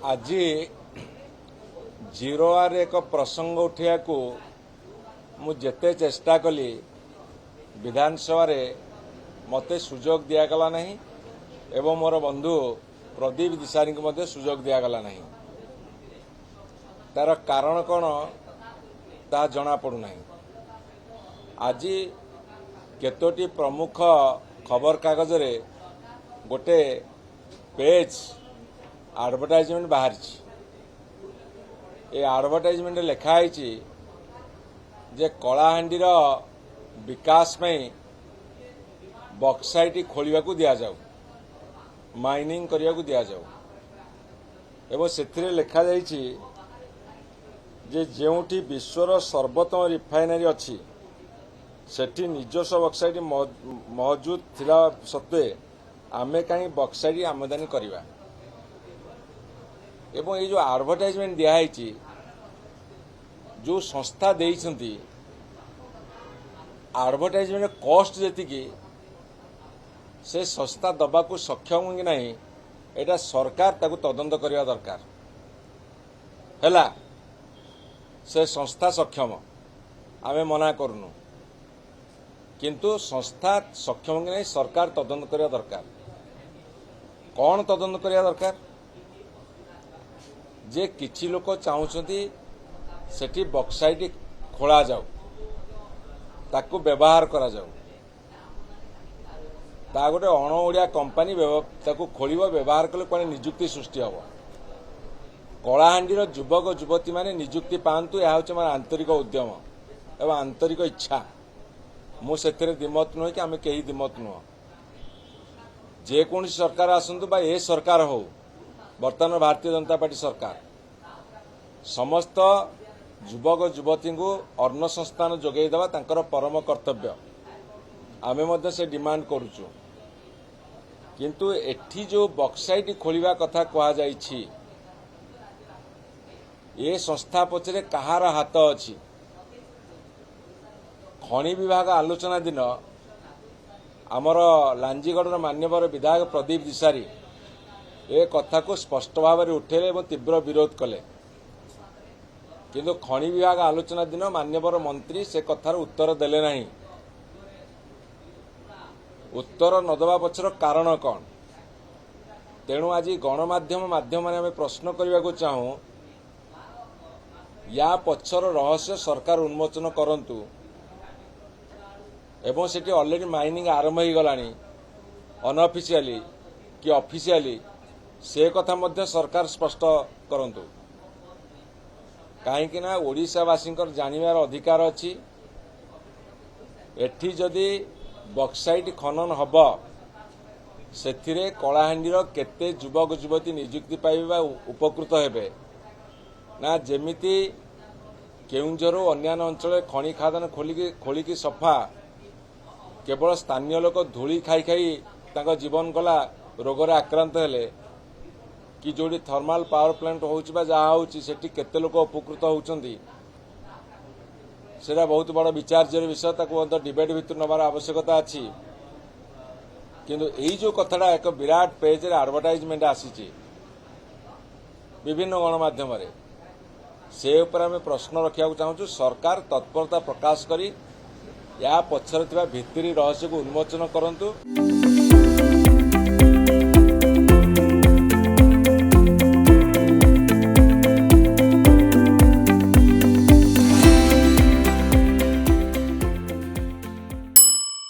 आज zero are एक प्रसंग उठा मुझे चेष्टा कली विधानसभा मते सुजोग दिगला नहीं एवं मोर बंधु प्रदीप दिशारी को सुजोग दिगला नहीं। तार कारण कौन ता जना पड़ूना। आज केतोटी प्रमुख खबर कागज रे गोटे पेज एडवर्टाइजमेंट बाहर एडवर्टाइजमेंट लिखाई जे कलाहांडीर विकास में बक्साइट खोलिया दिया जाऊ, माइनिंग करने को दिया जाऊ एवं से लिखा जे जेउठी विश्वर सर्वोत्तम रिफाइनरी अच्छी सेठी निजस्व बक्साइट मौजूद थिला सत्वे आमे कहीं बक्साइट आमदानी करवा। एवं ये जो एडवर्टाइजमेंट दिखाई जो संस्था देइछंती एडवर्टाइजमेंट कॉस्ट जेतिकी से संस्था दबा को सक्षम कि नहीं एटा सरकार ताकू तदंत करवा दरकार हैला। से संस्था सक्षम आमे मना करूनु किंतु संस्था सक्षम कि नहीं सरकार तदंत करवा दरकार। कौन तदंत करवा दरकार जे किछि लोक चाहूछंती सेठी बक्साइट खोला जाऊ ताकू व्यवहार करा जाऊ ता गोटे अण ओडिया कंपनी ताकू खोलिबो व्यवहार कले कोन नियुक्ति सृष्टि हबो। कलाहांडीर युवक युवती माने नियुक्ति पांतु यह होचे मार आंतरिक उद्यम एवं आंतरिक इच्छा। मु सेथिरे दिमत नुह कि आमे केही दिमत नुह। जे कोन सरकार आसंतु बा ए सरकार हो वर्तमान भारतीय जनता पार्टी सरकार समस्त युवक युवती को अन्न संस्थान जोगई देवा तांकर परम कर्तव्य आमे मध्य से डिमांड करूचु। किंतु एठी जो बक्साइट खोलिबा कथा कहा जाइछि ये संस्था पछरे कहार हाथ अछि। खनि विभाग आलोचना दिन आमर लांजीगढ़ मान्यवर विधायक प्रदीप दिशारी ए कथा को स्पष्ट भाव में उठेले और तीव्र विरोध कले। किंतु खनि विभाग आलोचना दिन मान्यवर मंत्री से कथार उत्तर देले नहीं। उत्तर न देवा पछर कारण कौन तेणु आज गणमाध्यम माध्यम आम प्रश्न करने को चाहूँ या पछर रहस्य सरकार उन्मोचन करंतु एवं सेठी ऑलरेडी माइनिंग आरंभ हो गलानी अनऑफिशियली कि ऑफिशियली से कथा मध्य सरकार स्पष्ट करंतु। कहीं ना ओडिशावासी जानिबार अधिकार अछि। एठी जदि बक्साइट खनन हब सेथिरे कलाहांडीर केते युवक युवती नियुक्ति पाइबा उपकृत हेबे ना जेमिति केउंझर अन्य अंचल खनि खादान खोलिकी सफा केवल स्थानीय लोक धूली खाई खाई तांका जीवन गला रोगरे आक्रांत हेले कि जोड़ी थर्माल पावर प्लांट होउछि जहाँ होउछि सेठी केते लोक उपकृत होउछंती सेटा बहुत बड़ विचार्य विषय ताकू डिबेट भितर नबार आवश्यकता अछि। किंतु एई जो कथाटा एक विराट पेज रे एडवर्टाइजमेंट आसीछि विभिन्न गणमाध्यम रे से ऊपर आम प्रश्न रखा चाहूँ। सरकार तत्परता प्रकाश करी या पछरे थिबा भित्तिरी रहस्य को उन्मोचन करंतु।